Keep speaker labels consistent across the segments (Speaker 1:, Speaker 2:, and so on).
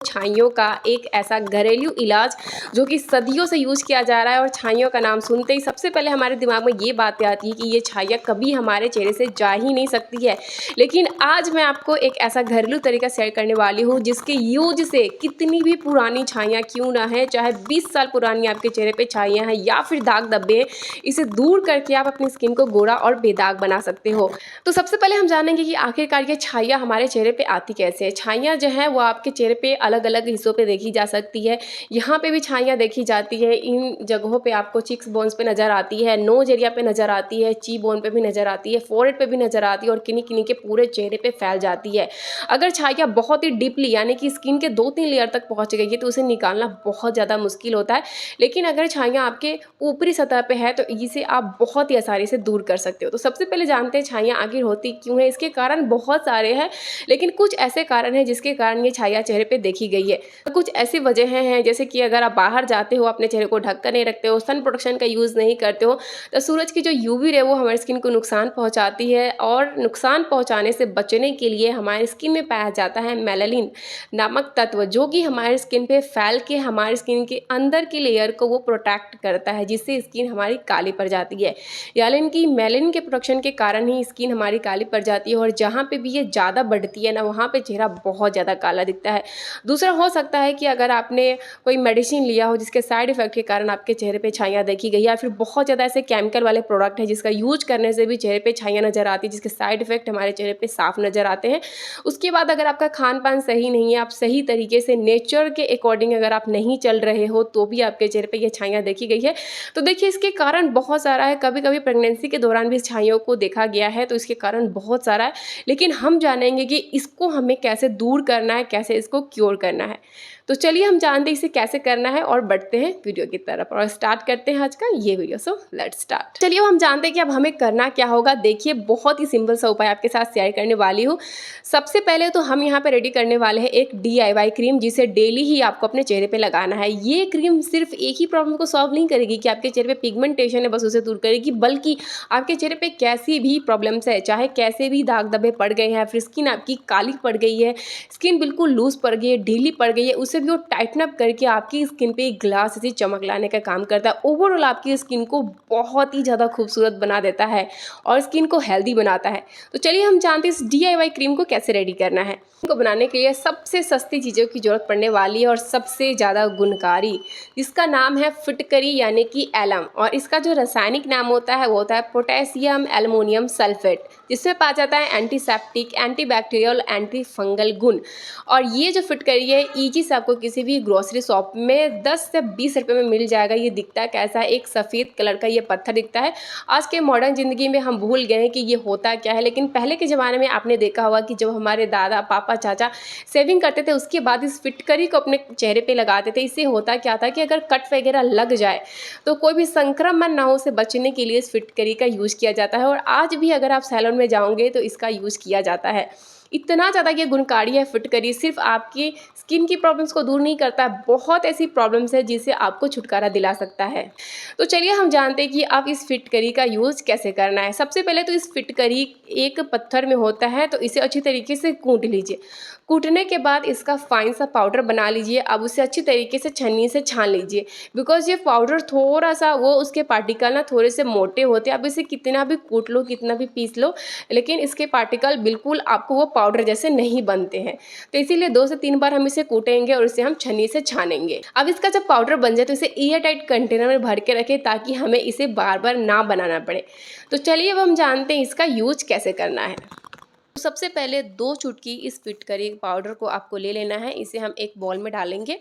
Speaker 1: छाइयों का एक ऐसा घरेलू इलाज जो कि सदियों से यूज़ किया जा रहा है और छाइयों का नाम सुनते ही सबसे पहले हमारे दिमाग में ये बातें आती है कि ये छाइयाँ कभी हमारे चेहरे से जा ही नहीं सकती है। लेकिन आज मैं आपको एक ऐसा घरेलू तरीका शेयर करने वाली हूँ जिसके यूज से कितनी भी पुरानी छाइयाँ क्यों ना है, चाहे 20 साल पुरानी आपके चेहरे पे छाइयाँ हैं या फिर दाग धब्बे हैं, इसे दूर करके आप अपनी स्किन को गोरा और बेदाग बना सकते हो। तो सबसे पहले हम जानेंगे कि आखिरकार ये छाइयाँ हमारे चेहरे पे आती कैसे है। छाइयाँ जो है वो आपके चेहरे पे अलग अलग हिस्सों पे देखी जा सकती है। यहाँ पे भी छाइयाँ देखी जाती है, इन जगहों पे आपको चिक्स बोन्स पे नज़र आती है, नोज एरिया पे नज़र आती है, ची बोन पे भी नज़र आती है, फोरहेड पे भी नज़र आती है और किन्हीं किन्हीं के पूरे चेहरे पे फैल जाती है। अगर छाइयाँ बहुत ही डीपली यानी कि स्किन के 2-3 लेयर तक पहुँच गई है तो उसे निकालना बहुत ज़्यादा मुश्किल होता है। लेकिन अगर छाइयाँ आपके ऊपरी सतह पे है तो इसे आप बहुत ही आसानी से दूर कर सकते हो। तो सबसे पहले जानते हैं छाइयाँ आखिर होती क्यों है। इसके कारण बहुत सारे हैं, लेकिन कुछ ऐसे कारण हैं जिसके कारण ये छाइयाँ चेहरे पे देखी गई है। कुछ ऐसी वजहें हैं जैसे कि अगर आप बाहर जाते हो, अपने चेहरे को ढक कर नहीं रखते हो, सन प्रोटेक्शन का यूज़ नहीं करते हो, तो सूरज की जो यूवी रे वो हमारी स्किन को नुकसान पहुंचाती है और नुकसान पहुंचाने से बचने के लिए हमारी स्किन में पाया जाता है मेलानिन नामक तत्व, जो कि हमारी स्किन पे फैल के हमारी स्किन के अंदर की लेयर को वो प्रोटेक्ट करता है, जिससे स्किन हमारी काली पड़ जाती है। यानी कि मेलानिन के प्रोडक्शन के कारण ही स्किन हमारी काली पड़ जाती है और जहाँ पे भी ये ज़्यादा बढ़ती है ना, वहाँ पे चेहरा बहुत ज़्यादा काला दिखता है। दूसरा हो सकता है कि अगर आपने कोई मेडिसिन लिया हो जिसके साइड इफेक्ट के कारण आपके चेहरे पे छाइयाँ देखी गई, या फिर बहुत ज़्यादा ऐसे केमिकल वाले प्रोडक्ट है जिसका यूज करने से भी चेहरे पे छाइयाँ नज़र आती है, जिसके साइड इफेक्ट हमारे चेहरे पे साफ नज़र आते हैं। उसके बाद अगर आपका खान पान सही नहीं है, आप सही तरीके से नेचर के अकॉर्डिंग अगर आप नहीं चल रहे हो, तो भी आपके चेहरे पे ये छाइयाँ देखी गई है। तो देखिए इसके कारण बहुत सारा है, कभी कभी प्रेगनेंसी के दौरान भी छाइयों को देखा गया है, तो इसके कारण बहुत सारा है। लेकिन हम जानेंगे कि इसको हमें कैसे दूर करना है, कैसे इसको क्योर करना है। तो चलिए हम जानते हैं इसे कैसे करना है और बढ़ते हैं वीडियो की तरफ और स्टार्ट करते हैं आज का ये वीडियो। So let's start. चलिए अब हम जानते हैं कि अब हमें करना क्या होगा। देखिए बहुत ही सिंपल सा उपाय आपके साथ शेयर करने वाली हूँ। सबसे पहले तो हम यहाँ पे रेडी करने वाले हैं एक DIY क्रीम, जिसे डेली ही आपको अपने चेहरे पे लगाना है। ये क्रीम सिर्फ एक ही प्रॉब्लम को सॉल्व नहीं करेगी कि आपके चेहरे पे पिगमेंटेशन है बस उसे दूर करेगी, बल्कि आपके चेहरे पे कैसी भी प्रॉब्लम्स है, चाहे कैसे भी दाग धब्बे पड़ गए हैं, फिर स्किन आपकी काली पड़ गई है, स्किन बिल्कुल लूज पड़ गई है, ढीली पड़ गई है, उसे भी वो टाइटन अप करके आपकी स्किन पे एक ग्लास ऐसी चमक लाने का काम करता है। ओवरऑल आपकी स्किन को बहुत ही ज़्यादा खूबसूरत बना देता है और स्किन को हेल्दी बनाता है। तो चलिए हम जानते हैं इस DIY क्रीम को कैसे रेडी करना है। को बनाने के लिए सबसे सस्ती चीज़ों की जरूरत पड़ने वाली है और सबसे ज़्यादा गुणकारी, जिसका नाम है फिटकरी यानी कि एलम, और इसका जो रासायनिक नाम होता है वो होता है पोटेशियम एल्युमिनियम सल्फेट, जिसमें पाया जाता है एंटीसेप्टिक, एंटीबैक्टीरियल, एंटी फंगल गुण। और ये जो फिटकरी है ईजी से आपको किसी भी ग्रोसरी शॉप में 10 से 20 रुपये में मिल जाएगा। ये दिखता है कैसा है, एक सफ़ेद कलर का ये पत्थर दिखता है। आज के मॉडर्न ज़िंदगी में हम भूल गए हैं कि ये होता क्या है, लेकिन पहले के ज़माने में आपने देखा होगा कि जब हमारे दादा पापा चाचा शेविंग करते थे उसके बाद इस फिटकरी को अपने चेहरे पे लगाते थे। इससे होता क्या था कि अगर कट वगैरह लग जाए तो कोई भी संक्रमण ना हो, से बचने के लिए इस फिटकरी का यूज़ किया जाता है। और आज भी अगर आप सैलून में जाओगे तो इसका यूज़ किया जाता है। इतना ज़्यादा ये गुणकारी है फिटकरी, सिर्फ आपकी स्किन की प्रॉब्लम्स को दूर नहीं करता, बहुत ऐसी प्रॉब्लम्स है जिससे आपको छुटकारा दिला सकता है। तो चलिए हम जानते हैं कि आप इस फिटकरी का यूज़ कैसे करना है। सबसे पहले तो इस फिटकरी एक पत्थर में होता है, तो इसे अच्छी तरीके से कूट लीजिए। कूटने के बाद इसका फाइन सा पाउडर बना लीजिए। अब उसे अच्छी तरीके से छन्नी से छान लीजिए, बिकॉज ये पाउडर थोड़ा सा वो उसके पार्टिकल ना थोड़े से मोटे होते हैं। अब इसे कितना भी कूट लो, कितना भी पीस लो, लेकिन इसके पार्टिकल बिल्कुल आपको वो पाउडर जैसे नहीं बनते हैं। तो इसीलिए 2 से 3 बार हम इसे कूटेंगे और इसे हम छन्नी से छानेंगे। अब इसका जब पाउडर बन जाए तो इसे एयर टाइट कंटेनर में भर के रखें, ताकि हमें इसे बार बार ना बनाना पड़े। तो चलिए अब हम जानते हैं इसका यूज कैसे करना है। तो सबसे पहले 2 चुटकी इस फिटकरी पाउडर को आपको ले लेना है। इसे हम एक बॉल में डालेंगे।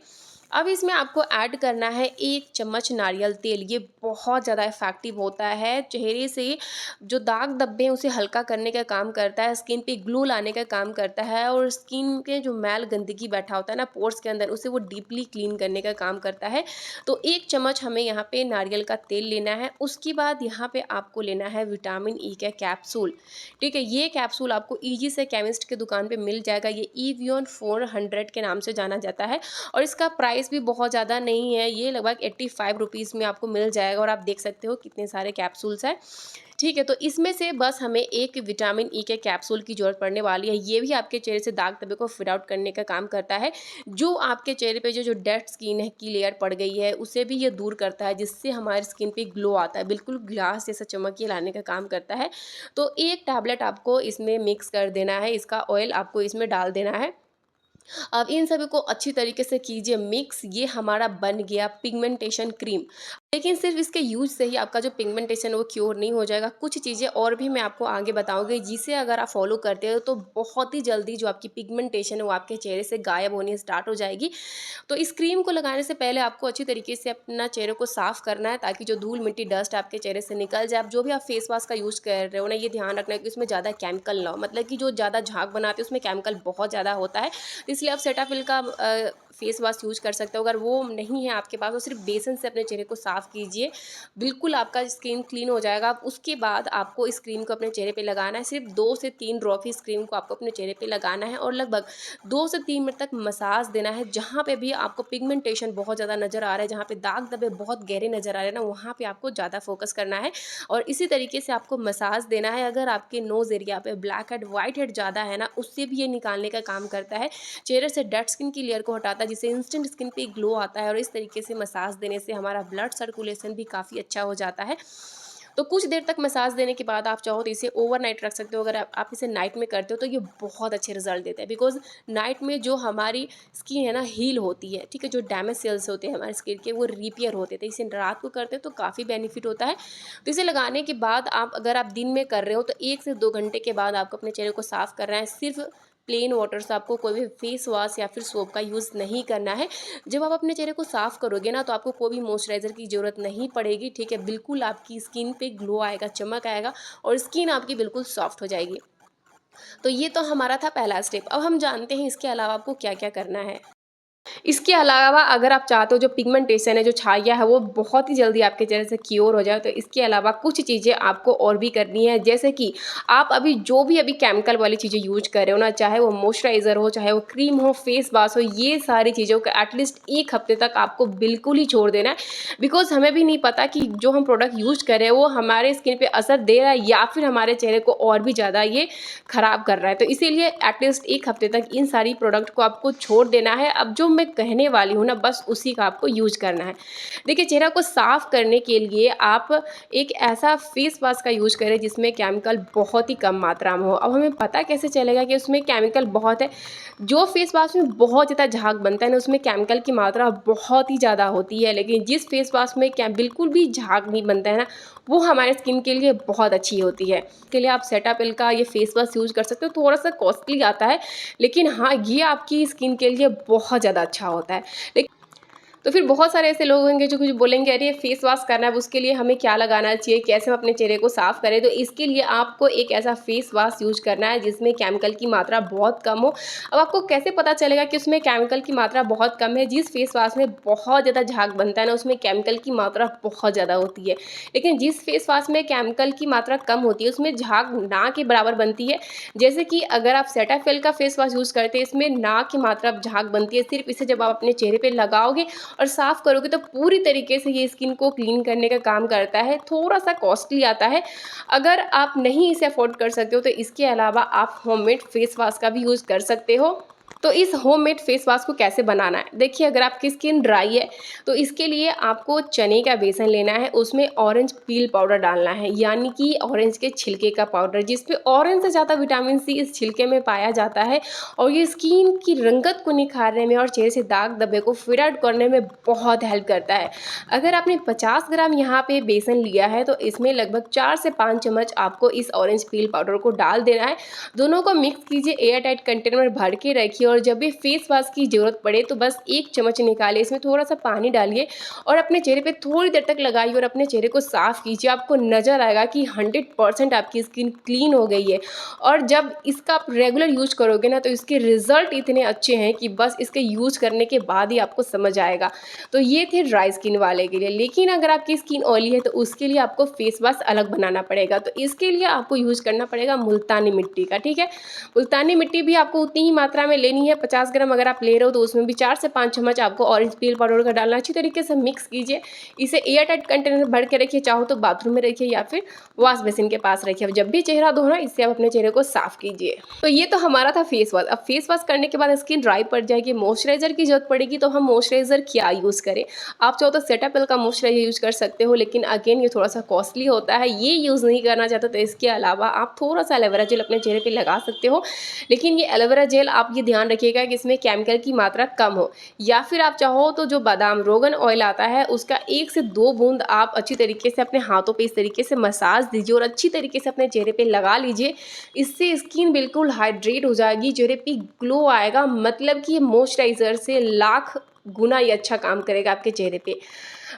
Speaker 1: अब इसमें आपको ऐड करना है 1 चम्मच नारियल तेल। ये बहुत ज़्यादा इफ़ेक्टिव होता है, चेहरे से जो दाग धब्बे हैं उसे हल्का करने का काम करता है, स्किन पे ग्लो लाने का काम करता है और स्किन के जो मैल गंदगी बैठा होता है ना पोर्स के अंदर, उसे वो डीपली क्लीन करने का काम करता है। तो 1 चम्मच हमें यहाँ पे नारियल का तेल लेना है। उसके बाद यहाँ पे आपको लेना है विटामिन ई का कैप्सूल। ठीक है, ये कैप्सूल आपको ईजी से केमिस्ट के दुकान पे मिल जाएगा। ये Evion 400 के नाम से जाना जाता है और इसका प्राइस प्राइस भी बहुत ज़्यादा नहीं है, ये लगभग 85 रुपीज़ में आपको मिल जाएगा और आप देख सकते हो कितने सारे कैप्सूल्स हैं। ठीक है, तो इसमें से बस हमें एक विटामिन ई के कैप्सूल की ज़रूरत पड़ने वाली है। ये भी आपके चेहरे से दाग धब्बे को फिट आउट करने का काम करता है। जो आपके चेहरे पे जो डेड स्किन है की लेयर पड़ गई है, उसे भी ये दूर करता है, जिससे हमारी स्किन पे ग्लो आता है, बिल्कुल ग्लास जैसा चमक ये लाने का काम करता है। तो एक टैबलेट आपको इसमें मिक्स कर देना है, इसका ऑयल आपको इसमें डाल देना है। अब इन सभी को अच्छी तरीके से कीजिए मिक्स। ये हमारा बन गया पिगमेंटेशन क्रीम। लेकिन सिर्फ इसके यूज से ही आपका जो पिगमेंटेशन है वो क्योर नहीं हो जाएगा। कुछ चीज़ें और भी मैं आपको आगे बताऊंगी, जिसे अगर आप फॉलो करते हो तो बहुत ही जल्दी जो आपकी पिगमेंटेशन है वो आपके चेहरे से गायब होनी स्टार्ट हो जाएगी। तो इस क्रीम को लगाने से पहले आपको अच्छी तरीके से अपना चेहरे को साफ करना है, ताकि जो धूल मिट्टी डस्ट आपके चेहरे से निकल जाए। आप जो भी आप फेस वॉश का यूज़ कर रहे हो ना, ये ध्यान रखना है कि उसमें ज़्यादा केमिकल ना हो, मतलब कि जो ज़्यादा झाग बनाते हैं उसमें केमिकल बहुत ज़्यादा होता है। तो इसलिए आप सेटाफिल का फेस वॉश यूज़ कर सकते हो। अगर वो नहीं है आपके पास तो सिर्फ बेसन से अपने चेहरे को साफ़ कीजिए, बिल्कुल आपका स्किन क्लीन हो जाएगा। अब उसके बाद आपको इस क्रीम को अपने चेहरे पे लगाना है। सिर्फ 2 से 3 ड्रॉप इस क्रीम को आपको अपने चेहरे पे लगाना है और लगभग 2 से 3 मिनट तक मसाज देना है। जहाँ पे भी आपको पिगमेंटेशन बहुत ज़्यादा नज़र आ रहा है, जहाँ पे दाग धब्बे बहुत गहरे नज़र आ रहे हैं ना, वहाँ पे आपको ज़्यादा फोकस करना है और इसी तरीके से आपको मसाज देना है। अगर आपके नोज़ एरिया पे ब्लैक हेड वाइट हेड ज़्यादा है ना, उससे भी ये निकालने का काम करता है। चेहरे से डेड स्किन की लेयर को हटाता है, जिससे इंस्टेंट स्किन पे ग्लो आता है और इस तरीके से मसाज देने से हमारा ब्लड सर्कुलेशन भी काफ़ी अच्छा हो जाता है। तो कुछ देर तक मसाज देने के बाद आप चाहो तो इसे ओवरनाइट रख सकते हो। अगर आप इसे नाइट में करते हो तो ये बहुत अच्छे रिजल्ट देता है, बिकॉज नाइट में जो हमारी स्किन है ना हील होती है, ठीक है, जो डैमेज सेल्स होते हैं हमारी स्किन के वो रिपेयर होते थे। इसे रात को करते हो तो काफ़ी बेनिफिट होता है। तो इसे लगाने के बाद अगर आप दिन में कर रहे हो तो 1 से 2 घंटे के बाद आपको अपने चेहरे को साफ़ करना है। सिर्फ प्लेन वाटर से, आपको कोई भी फेस वॉश या फिर सोप का यूज़ नहीं करना है। जब आप अपने चेहरे को साफ़ करोगे ना, तो आपको कोई भी मॉइस्चराइज़र की ज़रूरत नहीं पड़ेगी, ठीक है। बिल्कुल आपकी स्किन पे ग्लो आएगा, चमक आएगा और स्किन आपकी बिल्कुल सॉफ्ट हो जाएगी। तो ये तो हमारा था पहला स्टेप। अब हम जानते हैं इसके अलावा आपको क्या क्या करना है। इसके अलावा अगर आप चाहते हो जो पिगमेंटेशन है, जो छाया है, वो बहुत ही जल्दी आपके चेहरे से क्योर हो जाए, तो इसके अलावा कुछ चीज़ें आपको और भी करनी है। जैसे कि आप जो भी केमिकल वाली चीज़ें यूज कर रहे हो ना, चाहे वो मॉइस्चराइज़र हो, चाहे वो क्रीम हो, फेस वॉश हो, ये सारी चीज़ों का एटलीस्ट 1 हफ्ते तक आपको बिल्कुल ही छोड़ देना है। बिकॉज हमें भी नहीं पता कि जो हम प्रोडक्ट यूज कर रहे हैं वो हमारे स्किन पे असर दे रहा है या फिर हमारे चेहरे को और भी ज़्यादा ये ख़राब कर रहा है। तो इसीलिए एटलीस्ट 1 हफ्ते तक इन सारी प्रोडक्ट को आपको छोड़ देना है। अब जो मैं कहने वाली हूँ ना, बस उसी का आपको यूज करना है। देखिए, चेहरा को साफ करने के लिए आप एक ऐसा फेस वॉश का यूज करें जिसमें केमिकल बहुत ही कम मात्रा में हो। अब हमें पता कैसे चलेगा कि उसमें केमिकल बहुत है? जो फेस वॉश में बहुत ज़्यादा झाग बनता है ना, उसमें केमिकल की मात्रा बहुत ही ज़्यादा होती है। लेकिन जिस फेस वॉश में क्या बिल्कुल भी झाग नहीं बनता है ना, वो हमारे स्किन के लिए बहुत अच्छी होती है। इसके लिए आप सेटाफिल का ये फेस वॉश यूज़ कर सकते हो। थोड़ा सा कॉस्टली आता है, लेकिन हाँ, ये आपकी स्किन के लिए बहुत ज़्यादा अच्छा होता है। लेकिन तो फिर बहुत सारे ऐसे लोग होंगे जो कुछ बोलेंगे, अरे फेस वॉश करना है, उसके लिए हमें क्या लगाना चाहिए, कैसे हम अपने चेहरे को साफ़ करें। तो इसके लिए आपको एक ऐसा फेस वॉश यूज करना है जिसमें केमिकल की मात्रा बहुत कम हो। अब आपको कैसे पता चलेगा कि उसमें केमिकल की मात्रा बहुत कम है? जिस फेस वॉश में बहुत ज़्यादा झाग बनता है ना, उसमें केमिकल की मात्रा बहुत ज़्यादा होती है। लेकिन जिस फेस वॉश में केमिकल की मात्रा कम होती है, उसमें झाग ना के बराबर बनती है। जैसे कि अगर आप सेटाफिल का फेस वॉश यूज़ करते हैं, इसमें ना की मात्रा झाग बनती है। सिर्फ इसे जब आप अपने चेहरे पर लगाओगे और साफ़ करोगे तो पूरी तरीके से ये स्किन को क्लीन करने का काम करता है। थोड़ा सा कॉस्टली आता है। अगर आप नहीं इसे अफोर्ड कर सकते हो तो इसके अलावा आप होममेड फेस वॉश का भी यूज़ कर सकते हो। तो इस होममेड फेस वॉश को कैसे बनाना है? देखिए, अगर आपकी स्किन ड्राई है तो इसके लिए आपको चने का बेसन लेना है, उसमें ऑरेंज पील पाउडर डालना है, यानी कि ऑरेंज के छिलके का पाउडर, जिसपे ऑरेंज से ज़्यादा विटामिन सी इस छिलके में पाया जाता है और ये स्किन की रंगत को निखारने में और चेहरे से दाग धब्बे को फिट आउट करने में बहुत हेल्प करता है। अगर आपने 50 ग्राम यहाँ पे बेसन लिया है तो इसमें लगभग 4 से 5 चम्मच आपको इस ऑरेंज पील पाउडर को डाल देना है। दोनों को मिक्स कीजिए, एयर टाइट कंटेनर में भर के रखिए और जब भी फेस वॉश की ज़रूरत पड़े तो बस 1 चम्मच निकालिए, इसमें थोड़ा सा पानी डालिए और अपने चेहरे पे थोड़ी देर तक लगाइए और अपने चेहरे को साफ़ कीजिए। आपको नज़र आएगा कि 100% आपकी स्किन क्लीन हो गई है और जब इसका आप रेगुलर यूज करोगे ना, तो इसके रिजल्ट इतने अच्छे हैं कि बस इसके यूज करने के बाद ही आपको समझ आएगा। तो ये थे ड्राई स्किन वाले के लिए। लेकिन अगर आपकी स्किन ऑयली है तो उसके लिए आपको फेस वॉश अलग बनाना पड़ेगा। तो इसके लिए आपको यूज करना पड़ेगा मुल्तानी मिट्टी का, ठीक है। मुल्तानी मिट्टी भी आपको उतनी ही मात्रा में लेनी लेनी है। 50 ग्राम अगर आप ले रहे हो तो उसमें भी 4 से 5 चम्मच आपको ऑरेंज पील पाउडर का डालना। अच्छी तरीके से मिक्स कीजिए। इसे एयर टाइट कंटेनर भर के रखिए, चाहो तो बाथरूम में रखिए या फिर वॉश बेसिन के पास रखिए। अब जब भी चेहरा धोना, इससे आप अपने चेहरे को साफ कीजिए। तो ये तो हमारा था फेस वॉश। अब फेस वॉश करने के बाद स्किन ड्राई पड़ जाएगी, मॉइस्चराइजर की जरूरत पड़ेगी। तो हम मॉइस्चराइजर क्या यूज़ करें? आप चाहो तो सेटाफिल का मॉइस्चराइजर यूज़ कर सकते हो, लेकिन अगेन ये थोड़ा सा कॉस्टली होता है, ये यूज़ नहीं करना चाहते तो इसके अलावा आप थोड़ा सा एलोवेरा जेल अपने चेहरे पे लगा सकते हो। लेकिन ये एलोवेरा जेल आप ये ध्यान रखिएगा कि इसमें केमिकल की मात्रा कम हो, या फिर आप चाहो तो जो बादाम रोगन ऑयल आता है उसका 1 से 2 बूंद आप अच्छी तरीके से अपने हाथों पे इस तरीके से मसाज दीजिए और अच्छी तरीके से अपने चेहरे पे लगा लीजिए। इससे स्किन बिल्कुल हाइड्रेट हो जाएगी, चेहरे पे ग्लो आएगा। मतलब कि ये मॉइस्चराइजर से लाख गुना ये अच्छा काम करेगा आपके चेहरे पे।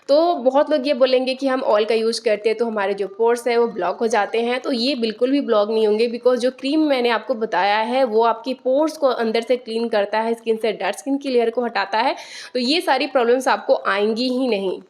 Speaker 1: तो बहुत लोग ये बोलेंगे कि हम ऑयल का यूज़ करते हैं तो हमारे जो पोर्स हैं वो ब्लॉक हो जाते हैं। तो ये बिल्कुल भी ब्लॉक नहीं होंगे, बिकॉज जो क्रीम मैंने आपको बताया है वो आपकी पोर्स को अंदर से क्लीन करता है, स्किन से डेड स्किन की लेयर को हटाता है। तो ये सारी प्रॉब्लम्स आपको आएंगी ही नहीं।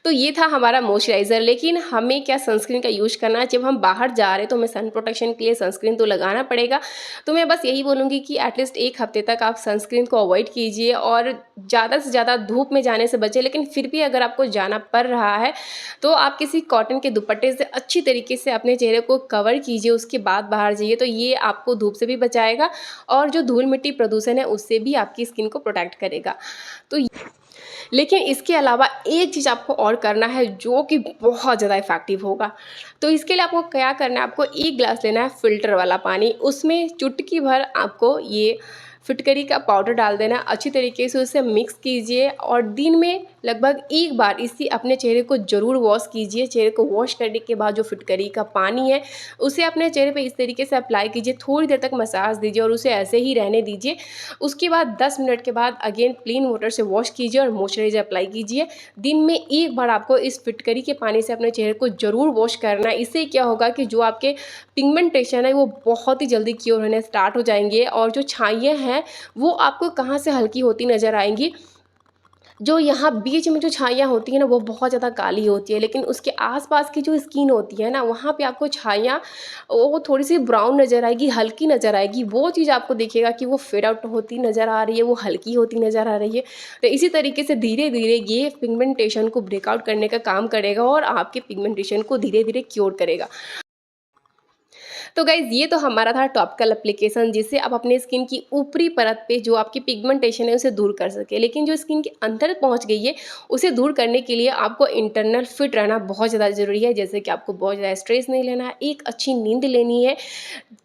Speaker 1: तो ये था हमारा मॉइस्चराइज़र। लेकिन हमें क्या सनस्क्रीन का यूज़ करना है? जब हम बाहर जा रहे हैं तो हमें सन प्रोटेक्शन के लिए सनस्क्रीन तो लगाना पड़ेगा। तो मैं बस यही बोलूँगी कि एटलीस्ट 1 हफ्ते तक आप सनस्क्रीन को अवॉइड कीजिए और ज़्यादा से ज़्यादा धूप में जाने से बचें। लेकिन फिर भी अगर आपको जाना पड़ रहा है तो आप किसी कॉटन के दुपट्टे से अच्छी तरीके से अपने चेहरे को कवर कीजिए, उसके बाद बाहर जाइए। तो ये आपको धूप से भी बचाएगा और जो धूल मिट्टी प्रदूषण है उससे भी आपकी स्किन को प्रोटेक्ट करेगा। तो लेकिन इसके अलावा एक चीज़ आपको और करना है जो कि बहुत ज़्यादा इफ़ेक्टिव होगा। तो इसके लिए आपको क्या करना है? आपको 1 ग्लास लेना है फ़िल्टर वाला पानी, उसमें चुटकी भर आपको ये फिटकरी का पाउडर डाल देना। अच्छी तरीके से उसे मिक्स कीजिए और दिन में लगभग 1 बार इससे अपने चेहरे को ज़रूर वॉश कीजिए। चेहरे को वॉश करने के बाद जो फिटकरी का पानी है उसे अपने चेहरे पे इस तरीके से अप्लाई कीजिए, थोड़ी देर तक मसाज दीजिए और उसे ऐसे ही रहने दीजिए। उसके बाद 10 मिनट के बाद अगेन प्लेन वाटर से वॉश कीजिए और मॉइस्चराइजर अप्लाई कीजिए। दिन में 1 बार आपको इस फिटकरी के पानी से अपने चेहरे को ज़रूर वॉश करना है। इससे क्या होगा कि जो आपके पिगमेंटेशन है वो बहुत ही जल्दी क्योर होने स्टार्ट हो जाएंगे और जो छाइयाँ हैं वो आपको कहाँ से हल्की होती नज़र आएंगी। जो यहाँ बीच में जो छाइयाँ होती हैं ना वो बहुत ज़्यादा काली होती है, लेकिन उसके आसपास की जो स्किन होती है ना वहाँ पे आपको छाइयाँ वो थोड़ी सी ब्राउन नज़र आएगी, हल्की नज़र आएगी। वो चीज़ आपको देखिएगा कि वो फेड आउट होती नज़र आ रही है, वो हल्की होती नज़र आ रही है। तो इसी तरीके से धीरे धीरे ये पिगमेंटेशन को ब्रेकआउट करने का काम करेगा और आपके पिगमेंटेशन को धीरे धीरे क्योर करेगा। तो गाइज़ ये तो हमारा था टॉपिकल एप्लीकेशन, जिससे आप अपने स्किन की ऊपरी परत पे जो आपकी पिगमेंटेशन है उसे दूर कर सके। लेकिन जो स्किन के अंदर पहुंच गई है उसे दूर करने के लिए आपको इंटरनल फिट रहना बहुत ज़्यादा ज़रूरी है। जैसे कि आपको बहुत ज़्यादा स्ट्रेस नहीं लेना है, एक अच्छी नींद लेनी है,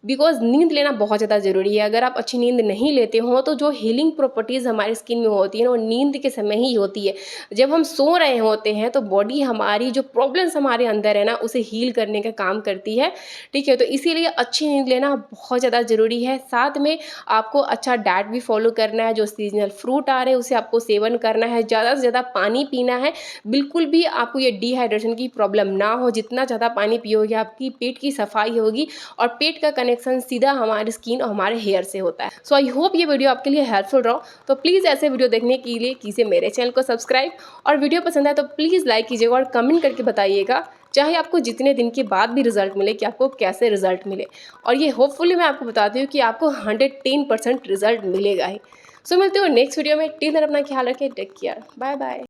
Speaker 1: बिकॉज नींद लेना बहुत ज़्यादा ज़रूरी है। अगर आप अच्छी नींद नहीं लेते हो तो जो हीलिंग प्रॉपर्टीज़ हमारी स्किन में होती है ना वो नींद के समय ही होती है। जब हम सो रहे होते हैं तो बॉडी हमारी जो प्रॉब्लम्स हमारे अंदर है ना उसे हील करने का काम करती है। ठीक है, तो इसीलिए अच्छी नींद लेना बहुत ज़्यादा ज़रूरी है। साथ में आपको अच्छा डाइट भी फॉलो करना है, जो सीजनल फ्रूट आ रहे हैं उसे आपको सेवन करना है, ज़्यादा से ज़्यादा पानी पीना है। बिल्कुल भी आपको ये डिहाइड्रेशन की प्रॉब्लम ना हो। जितना ज़्यादा पानी पियोगे आपकी पेट की सफाई होगी और पेट का कनेक्शन सीधा हमारे स्किन और हमारे हेयर से होता है। सो आई होप ये वीडियो आपके लिए हेल्पफुल रहो। तो प्लीज़ ऐसे वीडियो देखने के लिए कीजिए मेरे चैनल को सब्सक्राइब, और वीडियो पसंद आए तो प्लीज़ लाइक कीजिएगा और कमेंट करके बताइएगा, चाहे आपको जितने दिन के बाद भी रिजल्ट मिले, कि आपको कैसे रिजल्ट मिले। और ये होपफुली मैं आपको बताती हूँ कि आपको 110% रिजल्ट मिलेगा ही। सो मिलते हो नेक्स्ट वीडियो में। टिल देन अपना ख्याल रखें, टेक केयर, बाय बाय।